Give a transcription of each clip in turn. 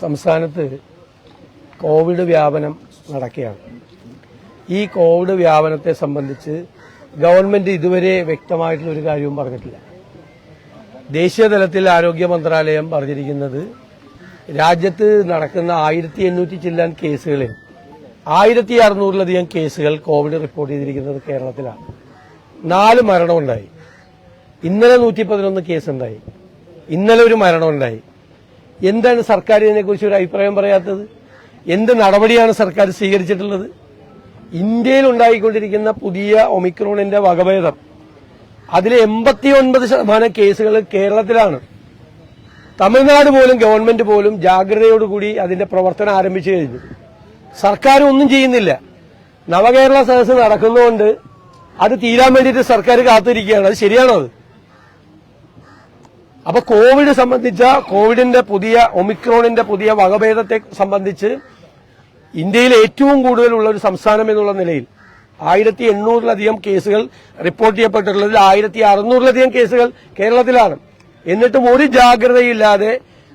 സംസ്ഥാനത്ത് കോവിഡ് വ്യാപനം നടക്കുകയാണ്. ഈ കോവിഡ് വ്യാപനത്തെ സംബന്ധിച്ച് ഗവൺമെന്റ് ഇതുവരെ വ്യക്തമായിട്ടുള്ള ഒരു കാര്യവും പറഞ്ഞിട്ടില്ല. ദേശീയ തലത്തിൽ ആരോഗ്യ മന്ത്രാലയം പറഞ്ഞിരിക്കുന്നത് രാജ്യത്ത് നടക്കുന്ന 1800 ചില്ലാൻ കേസുകളിൽ 1600-ലധികം കേസുകൾ കോവിഡ് റിപ്പോർട്ട് ചെയ്തിരിക്കുന്നത് കേരളത്തിലാണ്. 4 മരണമുണ്ടായി. ഇന്നലെ 111 കേസുണ്ടായി. ഇന്നലെ ഒരു മരണമുണ്ടായി. എന്താണ് സർക്കാർ ഇതിനെക്കുറിച്ച് ഒരു അഭിപ്രായം പറയാത്തത്? എന്ത് നടപടിയാണ് സർക്കാർ സ്വീകരിച്ചിട്ടുള്ളത്? ഇന്ത്യയിൽ ഉണ്ടായിക്കൊണ്ടിരിക്കുന്ന പുതിയ ഒമിക്രോണിന്റെ വകഭേദം അതിലെ 89% കേസുകൾ കേരളത്തിലാണ്. തമിഴ്നാട് പോലും ഗവൺമെന്റ് പോലും ജാഗ്രതയോടുകൂടി അതിന്റെ പ്രവർത്തനം ആരംഭിച്ചു കഴിഞ്ഞു. സർക്കാർ ഒന്നും ചെയ്യുന്നില്ല. നവകേരള സദസ്സ് നടക്കുന്നതുകൊണ്ട് അത് തീരാൻ വേണ്ടിയിട്ട് സർക്കാർ കാത്തിരിക്കുകയാണ്. അത് ശരിയാണോ? അത് അപ്പൊ കോവിഡ് സംബന്ധിച്ച കോവിഡിന്റെ പുതിയ ഒമിക്രോണിന്റെ പുതിയ വകഭേദത്തെ സംബന്ധിച്ച് ഇന്ത്യയിൽ ഏറ്റവും കൂടുതലുള്ള ഒരു സംസ്ഥാനം എന്നുള്ള നിലയിൽ 1800-ലധികം കേസുകൾ റിപ്പോർട്ട് ചെയ്യപ്പെട്ടിട്ടുള്ളതിൽ 1600-ലധികം കേസുകൾ കേരളത്തിലാണ്. എന്നിട്ടും ഒരു ജാഗ്രതയില്ലാതെ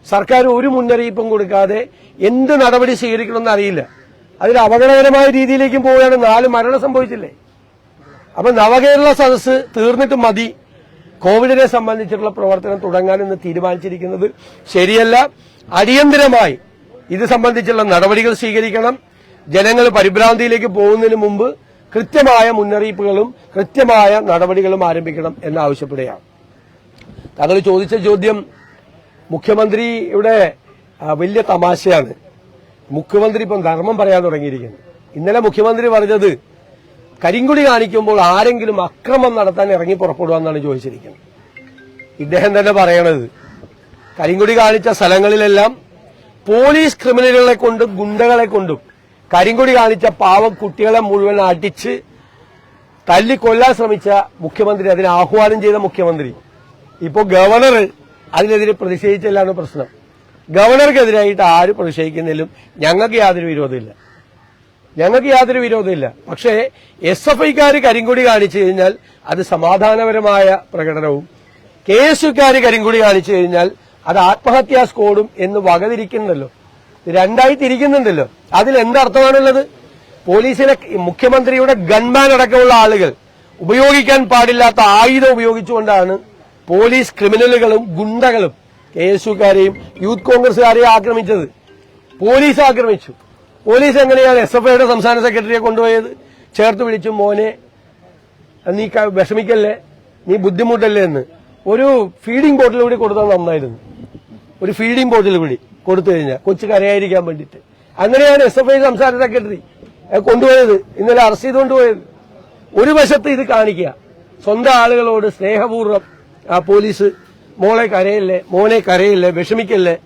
സർക്കാർ ഒരു മുന്നറിയിപ്പും കൊടുക്കാതെ എന്ത് നടപടി സ്വീകരിക്കണമെന്ന് അറിയില്ല. അതിൽ അപകടകരമായ രീതിയിലേക്കും പോവുകയാണ്. 4 മരണം സംഭവിച്ചില്ലേ? അപ്പൊ നവകേരള സദസ്സ് തീർന്നിട്ട് മതി കോവിഡിനെ സംബന്ധിച്ചിട്ടുള്ള പ്രവർത്തനം തുടങ്ങാനെന്ന് തീരുമാനിച്ചിരിക്കുന്നത് ശരിയല്ല. അടിയന്തരമായി ഇത് സംബന്ധിച്ചുള്ള നടപടികൾ സ്വീകരിക്കണം. ജനങ്ങൾ പരിഭ്രാന്തിയിലേക്ക് പോകുന്നതിന് മുമ്പ് കൃത്യമായ മുന്നറിയിപ്പുകളും കൃത്യമായ നടപടികളും ആരംഭിക്കണം എന്നാവശ്യപ്പെടുകയാണ്. താങ്കൾ ചോദിച്ച ചോദ്യം മുഖ്യമന്ത്രിയുടെ വലിയ തമാശയാണ്. മുഖ്യമന്ത്രി ഇപ്പം ധർമ്മം പറയാൻ തുടങ്ങിയിരിക്കുന്നു. ഇന്നലെ മുഖ്യമന്ത്രി പറഞ്ഞത് കരിങ്കൊടി കാണിക്കുമ്പോൾ ആരെങ്കിലും അക്രമം നടത്താൻ ഇറങ്ങി പുറപ്പെടുവാന്നാണ് ചോദിച്ചിരിക്കുന്നത്. ഇദ്ദേഹം തന്നെ പറയണത് കരിങ്കൊടി കാണിച്ച സ്ഥലങ്ങളിലെല്ലാം പോലീസ് ക്രിമിനലുകളെ കൊണ്ടും ഗുണ്ടകളെ കൊണ്ടും കരിങ്കൊടി കാണിച്ച പാവം കുട്ടികളെ മുഴുവൻ അടിച്ച് തല്ലിക്കൊല്ലാൻ ശ്രമിച്ച മുഖ്യമന്ത്രി, അതിന് ആഹ്വാനം ചെയ്ത മുഖ്യമന്ത്രി, ഇപ്പോ ഗവർണർ അതിനെതിരെ പ്രതിഷേധിച്ചല്ലാണ് പ്രശ്നം. ഗവർണർക്കെതിരായിട്ട് ആര് പ്രതിഷേധിക്കുന്നതിലും ഞങ്ങൾക്ക് യാതൊരു വിരോധമില്ല. പക്ഷേ SFIക്കാർ കരിങ്കൊടി കാണിച്ചു കഴിഞ്ഞാൽ അത് സമാധാനപരമായ പ്രകടനവും KSUക്കാർ കരിങ്കൊടി കാണിച്ചു കഴിഞ്ഞാൽ അത് ആത്മഹത്യാ സ്ക്വാഡും എന്ന് വകതിരിക്കുന്നുണ്ടല്ലോ, രണ്ടായി തിരിക്കുന്നുണ്ടല്ലോ. അതിൽ എന്തർത്ഥമാണുള്ളത്? പോലീസിലെ മുഖ്യമന്ത്രിയുടെ ഗൺമാൻ അടക്കമുള്ള ആളുകൾ ഉപയോഗിക്കാൻ പാടില്ലാത്ത ആയുധം ഉപയോഗിച്ചുകൊണ്ടാണ് പോലീസ് ക്രിമിനലുകളും ഗുണ്ടകളും KSUക്കാരെയും യൂത്ത് കോൺഗ്രസുകാരെയും ആക്രമിച്ചത്. പോലീസ് ആക്രമിച്ചു. പോലീസ് എങ്ങനെയാണ് SFIയുടെ സംസ്ഥാന സെക്രട്ടറിയെ കൊണ്ടുപോയത്? ചേർത്ത് വിളിച്ചു, മോനെ നീ വിഷമിക്കല്ലേ, നീ ബുദ്ധിമുട്ടല്ലേ എന്ന് ഒരു ഫീഡിംഗ് ബോട്ടിൽ കൂടി കൊടുത്താൽ നന്നായിരുന്നു. ഒരു ഫീഡിംഗ് ബോട്ടിൽ കൂടി കൊടുത്തു കഴിഞ്ഞാൽ കൊച്ചു കരയായിരിക്കാൻ വേണ്ടിയിട്ട്. അങ്ങനെയാണ് SFI സംസ്ഥാന സെക്രട്ടറി കൊണ്ടുപോയത്, ഇന്നലെ അറസ്റ്റ് ചെയ്ത് കൊണ്ടുപോയത്. ഒരു വശത്ത് ഇത് കാണിക്കുക, സ്വന്തം ആളുകളോട് സ്നേഹപൂർവ്വം പോലീസ് മോളെ കരയല്ലേ, മോനെ കരയില്ലേ, വിഷമിക്കല്ലേ,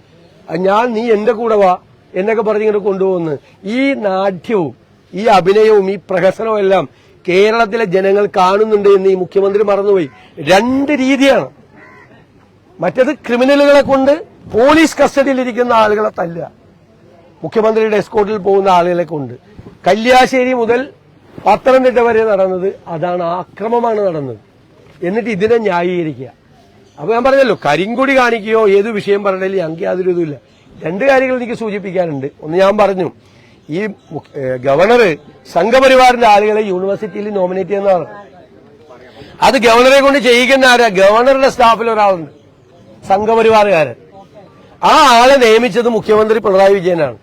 നീ എന്റെ കൂടെ വാ എന്നൊക്കെ പറഞ്ഞിങ്ങനെ കൊണ്ടുപോകുന്നു. ഈ നാട്യവും ഈ അഭിനയവും ഈ പ്രഹസനവും എല്ലാം കേരളത്തിലെ ജനങ്ങൾ കാണുന്നുണ്ട് എന്ന് ഈ മുഖ്യമന്ത്രി മറന്നുപോയി. 2 രീതിയാണ്. മറ്റേത് ക്രിമിനലുകളെ കൊണ്ട് പോലീസ് കസ്റ്റഡിയിലിരിക്കുന്ന ആളുകളെ തല്ലുക, മുഖ്യമന്ത്രിയുടെ എസ്കോർട്ടിൽ പോകുന്ന ആളുകളെ കൊണ്ട്. കല്യാശ്ശേരി മുതൽ പത്തനംതിട്ട വരെ നടന്നത് അതാണ്, ആക്രമമാണ് നടന്നത്. എന്നിട്ട് ഇതിനെ ന്യായീകരിക്കുക. അപ്പൊ ഞാൻ പറഞ്ഞല്ലോ, കരിങ്കൊടി കാണിക്കുകയോ ഏത് വിഷയം പറഞ്ഞാലും ഞങ്ങൾക്ക് യാതൊരു ഇതുമില്ല. 2 കാര്യങ്ങൾ എനിക്ക് സൂചിപ്പിക്കാനുണ്ട്. ഒന്ന്, ഞാൻ പറഞ്ഞു, ഈ ഗവർണർ സംഘപരിവാറിന്റെ ആളുകളെ യൂണിവേഴ്സിറ്റിയിൽ നോമിനേറ്റ് ചെയ്യുന്നതാണ്. അത് ഗവർണറെ കൊണ്ട് ചെയ്യിക്കുന്ന ആരാ? ഗവർണറുടെ സ്റ്റാഫിൽ ഒരാളുണ്ട്, സംഘപരിവാറുകാരൻ. ആ ആളെ നിയമിച്ചത് മുഖ്യമന്ത്രി പിണറായി വിജയനാണ്.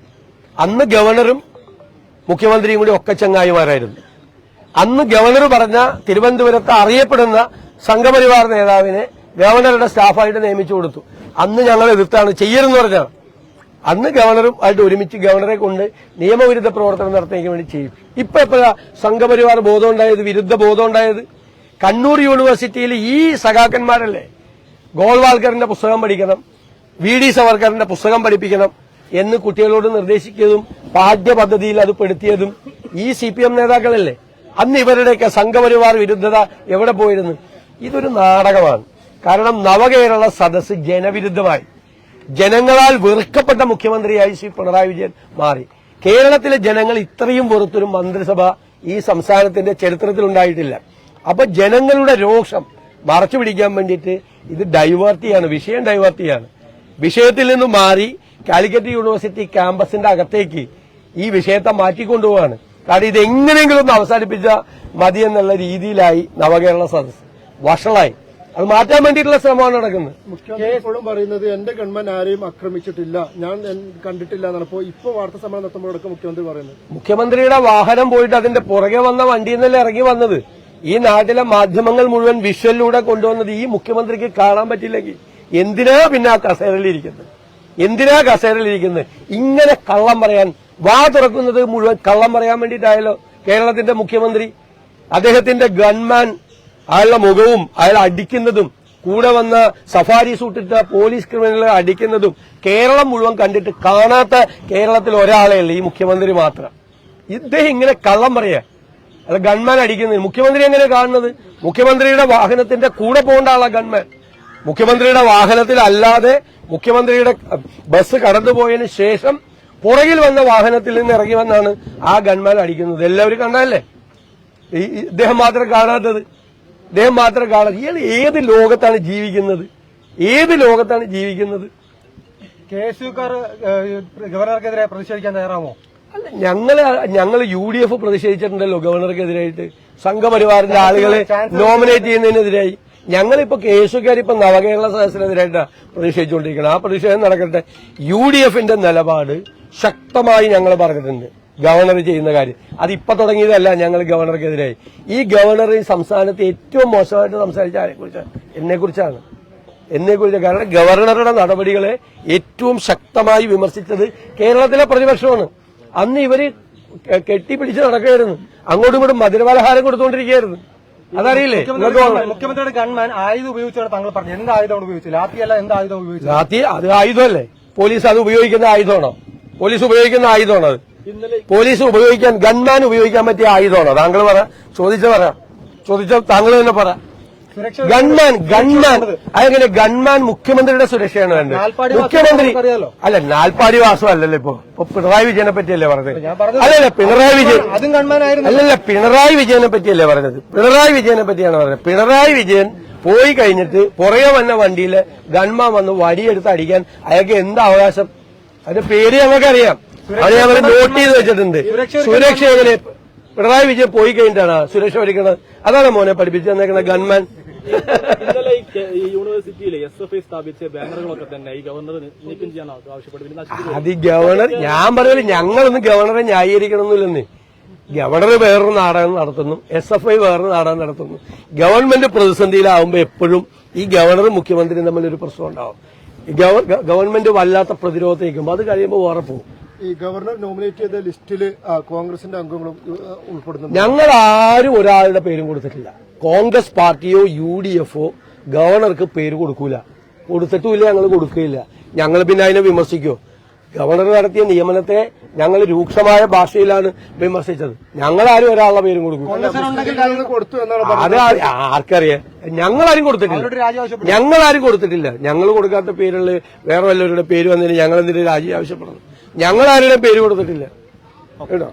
അന്ന് ഗവർണറും മുഖ്യമന്ത്രിയും കൂടി ഒക്കെ ചങ്ങായിമാരായിരുന്നു. അന്ന് ഗവർണർ പറഞ്ഞ തിരുവനന്തപുരത്ത് അറിയപ്പെടുന്ന സംഘപരിവാർ നേതാവിനെ ഗവർണറുടെ സ്റ്റാഫായിട്ട് നിയമിച്ചു കൊടുത്തു. അന്ന് ഞങ്ങൾ എതിർത്താണ്, ചെയ്യരുതെന്ന് പറഞ്ഞാണ്. അന്ന് ഗവർണറും ആയിട്ട് ഒരുമിച്ച് ഗവർണറെ കൊണ്ട് നിയമവിരുദ്ധ പ്രവർത്തനം നടത്തുന്നതിന് വേണ്ടി ചെയ്യും. ഇപ്പൊ എപ്പോഴാ സംഘപരിവാർ ബോധം ഉണ്ടായത്, വിരുദ്ധ ബോധം ഉണ്ടായത്? കണ്ണൂർ യൂണിവേഴ്സിറ്റിയിൽ ഈ സഖാക്കന്മാരല്ലേ ഗോൾവാൾക്കറിന്റെ പുസ്തകം പഠിക്കണം, VD സവർക്കറിന്റെ പുസ്തകം പഠിപ്പിക്കണം എന്ന് കുട്ടികളോട് നിർദ്ദേശിച്ചതും പാഠ്യപദ്ധതിയിൽ അത് പെടുത്തിയതും ഈ CPM നേതാക്കളല്ലേ? അന്ന് ഇവരുടെയൊക്കെ സംഘപരിവാർ വിരുദ്ധത എവിടെ പോയിരുന്നു? ഇതൊരു നാടകമാണ്. കാരണം നവകേരള സദസ്സ് ജനവിരുദ്ധമായി, ജനങ്ങളാൽ വെറുക്കപ്പെട്ട മുഖ്യമന്ത്രിയായി ശ്രീ പിണറായി വിജയൻ മാറി. കേരളത്തിലെ ജനങ്ങൾ ഇത്രയും വെറുത്തൊരു മന്ത്രിസഭ ഈ സംസ്ഥാനത്തിന്റെ ചരിത്രത്തിലുണ്ടായിട്ടില്ല. അപ്പൊ ജനങ്ങളുടെ രോഷം മറച്ചു പിടിക്കാൻ വേണ്ടിയിട്ട് ഇത് ഡൈവേർട്ട് ചെയ്യാണ്, വിഷയം ഡൈവേർട്ട് ചെയ്യാണ്. വിഷയത്തിൽ നിന്ന് മാറി കാലിക്കറ്റ് യൂണിവേഴ്സിറ്റി ക്യാമ്പസിന്റെ അകത്തേക്ക് ഈ വിഷയത്തെ മാറ്റിക്കൊണ്ടുപോവാണ്. കാരണം ഇതെങ്ങനെയെങ്കിലും ഒന്ന് അവസാനിപ്പിച്ച മതി എന്നുള്ള രീതിയിലായി നവകേരള സദസ് വഷളായി. അത് മാറ്റാൻ വേണ്ടിയിട്ടുള്ള ശ്രമമാണ് നടക്കുന്നത്. മുഖ്യമന്ത്രി എപ്പോഴും പറയുന്നത് എന്റെ ഗവൺമെന്റ് ആരെയും ആക്രമിച്ചിട്ടില്ല, ഞാൻ കണ്ടിട്ടില്ല എന്നാണ്. ഇപ്പൊ വാർത്താ സമ്മേളനം നടത്തുമ്പോഴൊക്കെ മുഖ്യമന്ത്രി പറയുന്നത് മുഖ്യമന്ത്രിയുടെ വാഹനം പോയിട്ട് അതിന്റെ പുറകെ വന്ന വണ്ടിയിൽ നിന്നല്ലേ ഇറങ്ങി വന്നത്. ഈ നാട്ടിലെ മാധ്യമങ്ങൾ മുഴുവൻ വിഷ്വലിലൂടെ കൊണ്ടുവന്നത് ഈ മുഖ്യമന്ത്രിക്ക് കാണാൻ പറ്റില്ലെങ്കിൽ എന്തിനാ പിന്നെ ആ കസേരയിലിരിക്കുന്നത്? എന്തിനാ കസേരയിലിരിക്കുന്നത്? ഇങ്ങനെ കള്ളം പറയാൻ വാ തുറക്കുന്നത് മുഴുവൻ കള്ളം പറയാൻ വേണ്ടിയിട്ടായല്ലോ കേരളത്തിന്റെ മുഖ്യമന്ത്രി. അദ്ദേഹത്തിന്റെ ഗൺമാൻ അയാളുടെ മുഖവും അയാൾ അടിക്കുന്നതും കൂടെ വന്ന സഫാരി സൂട്ടിട്ട പോലീസ് ക്രിമിനലുകളെ അടിക്കുന്നതും കേരളം മുഴുവൻ കണ്ടിട്ട് കാണാത്ത കേരളത്തിൽ ഒരാളെ ഉള്ളൂ, ഈ മുഖ്യമന്ത്രി മാത്രം. ഇദ്ദേഹം ഇങ്ങനെ കള്ളം പറയാ, അല്ല ഗൺമാൻ അടിക്കുന്നത്. മുഖ്യമന്ത്രി എങ്ങനെ കാണുന്നത്? മുഖ്യമന്ത്രിയുടെ വാഹനത്തിന്റെ കൂടെ പോകേണ്ട ആളാ ഗൺമാൻ. മുഖ്യമന്ത്രിയുടെ വാഹനത്തിൽ അല്ലാതെ മുഖ്യമന്ത്രിയുടെ ബസ് കടന്നുപോയതിനു ശേഷം പുറകിൽ വന്ന വാഹനത്തിൽ നിന്ന് ഇറങ്ങി വന്നാണ് ആ ഗൺമാൻ അടിക്കുന്നത്. എല്ലാവരും കണ്ടതല്ലേ? ഇദ്ദേഹം മാത്രം കാണാത്തത്, ഇദ്ദേഹം മാത്രം കാണാത്തത്. ഇയാൾ ഏത് ലോകത്താണ് ജീവിക്കുന്നത്? ഏത് ലോകത്താണ് ജീവിക്കുന്നത്? KSUക്കാർ ഗവർണർക്കെതിരെ പ്രതിഷേധിക്കാൻ തയ്യാറാമോ? അല്ല, ഞങ്ങൾ UDF പ്രതിഷേധിച്ചിട്ടുണ്ടല്ലോ ഗവർണർക്കെതിരായിട്ട്. സംഘപരിവാറിന്റെ ആളുകളെ നോമിനേറ്റ് ചെയ്യുന്നതിനെതിരായി. ഞങ്ങളിപ്പോ KSUക്കാർ ഇപ്പൊ നവകേരള സദസ്സിനെതിരായിട്ടാണ് പ്രതിഷേധിച്ചുകൊണ്ടിരിക്കുന്നത്. ആ പ്രതിഷേധം നടക്കട്ടെ. UDFന്റെ നിലപാട് ശക്തമായി ഞങ്ങൾ പറഞ്ഞിട്ടുണ്ട് ഗവർണർ ചെയ്യുന്ന കാര്യം. അതിപ്പോ തുടങ്ങിയതല്ല. ഞങ്ങൾ ഗവർണർക്കെതിരായി. ഈ ഗവർണർ ഈ സംസ്ഥാനത്ത് ഏറ്റവും മോശമായിട്ട് സംസാരിച്ച ആരെക്കുറിച്ചാണ്? എന്നെക്കുറിച്ചാണ്. കാരണം ഗവർണറുടെ നടപടികളെ ഏറ്റവും ശക്തമായി വിമർശിച്ചത് കേരളത്തിലെ പ്രതിപക്ഷമാണ്. അന്ന് ഇവര് കെട്ടിപ്പിടിച്ച് നടക്കുകയായിരുന്നു, അങ്ങോട്ടും ഇങ്ങോട്ടും മധുരപലഹാരം കൊടുത്തുകൊണ്ടിരിക്കുകയായിരുന്നു. അതറിയില്ലേ? മുഖ്യമന്ത്രിയുടെ ഗൺമാൻ ആയുധം ഉപയോഗിച്ചാണ് താങ്കൾ പറഞ്ഞത്. എന്ത് ആയുധമാണ് ഉപയോഗിച്ചത്? ലാത്തിയല്ല, എന്ത് ആയുധം ഉപയോഗിച്ചത്? ലാത്തി അത് ആയുധമല്ലേ? പോലീസ് അത് ഉപയോഗിക്കുന്ന ആയുധമാണോ? പോലീസ് ഉപയോഗിക്കുന്ന ആയുധമാണോ അത്? പോലീസ് ഉപയോഗിക്കാൻ ഗൺമാൻ ഉപയോഗിക്കാൻ പറ്റിയ ആയുധമാണോ? താങ്കൾ പറ, ചോദിച്ച താങ്കൾ തന്നെ പറ. ഗൺമാൻ അതെങ്ങനെ? ഗൺമാൻ മുഖ്യമന്ത്രിയുടെ സുരക്ഷയാണ് വേണ്ടത്. മുഖ്യമന്ത്രി അല്ല, നാൽപ്പാടി വാസം അല്ലല്ലോ. ഇപ്പൊ പിണറായി വിജയനെ പറ്റിയല്ലേ പറഞ്ഞത്? അല്ലല്ല, പിണറായി വിജയൻ അല്ലല്ല, പിണറായി വിജയനെ പറ്റിയല്ലേ പറഞ്ഞത്? പിണറായി വിജയനെ പറ്റിയാണ് പറഞ്ഞത്. പിണറായി വിജയൻ പോയി കഴിഞ്ഞിട്ട് പുറകെ വന്ന വണ്ടിയില് ഗൺമാൻ വന്ന് വടിയെടുത്ത് അടിക്കാൻ അയാൾക്ക് എന്താ അവകാശം? അതിന്റെ പേര് ഞങ്ങൾക്ക് അറിയാം, അത് ഞങ്ങൾ നോട്ട് ചെയ്ത് വെച്ചിട്ടുണ്ട്. സുരക്ഷ എങ്ങനെ? പിണറായി വിജയൻ പോയി കഴിഞ്ഞിട്ടാണ് സുരക്ഷ പഠിക്കുന്നത്. അതാണ് മോനെ പഠിപ്പിച്ചു തന്നേക്കുന്ന ഗൺമാൻ. ഇന്നലെ ഈ യൂണിവേഴ്സിറ്റിയിലെ SFI സ്ഥാപിച്ച ബാനറുകളൊക്കെ തന്നെ ഈ ഗവർണർ നീക്കം ചെയ്യാൻ ആവശ്യപ്പെട്ടു. അത് ഗവർണർ, ഞാൻ പറയല് ഞങ്ങളൊന്നും ഗവർണറെ ന്യായീകരിക്കണമെന്നില്ലെന്ന്. ഗവർണർ വേറൊരു നാടകം നടത്തുന്നു, SFI വേറൊരു നാടകം നടത്തുന്നു. ഗവൺമെന്റ് പ്രതിസന്ധിയിലാവുമ്പോൾ എപ്പോഴും ഈ ഗവർണറും മുഖ്യമന്ത്രിയും തമ്മിലൊരു പ്രശ്നം ഉണ്ടാവും. ഗവൺമെന്റ് വല്ലാത്ത പ്രതിരോധത്തേക്കും അത് കഴിയുമ്പോൾ വേറെ പോകും. ഈ ഗവർണർ നോമിനേറ്റ് ചെയ്ത ലിസ്റ്റിൽ കോൺഗ്രസിന്റെ അംഗങ്ങളും ഉൾപ്പെടുന്നു. ഞങ്ങൾ ആരും ഒരാളുടെ പേരും കൊടുത്തിട്ടില്ല. കോൺഗ്രസ് പാർട്ടിയോ UDFോ ഗവർണർക്ക് പേര് കൊടുത്തിട്ടുമില്ല, ഞങ്ങൾ കൊടുക്കുകയില്ല. ഞങ്ങൾ പിന്നെ അതിനെ വിമർശിക്കുമോ? ഗവർണർ നടത്തിയ നിയമനത്തെ ഞങ്ങൾ രൂക്ഷമായ ഭാഷയിലാണ് വിമർശിച്ചത്. ഞങ്ങളാരും ഒരാളുടെ പേരും കൊടുക്കും. അത് ആർക്കറിയാം? ഞങ്ങളാരും കൊടുത്തിട്ടില്ല. ഞങ്ങൾ കൊടുക്കാത്ത പേരുള്ള വേറെ വല്ലവരുടെ പേര് വന്നതിന് ഞങ്ങൾ എന്തിനു രാജി ആവശ്യപ്പെടുന്നു? ഞങ്ങളാരുടെയും പേര് കൊടുത്തിട്ടില്ല കേട്ടോ.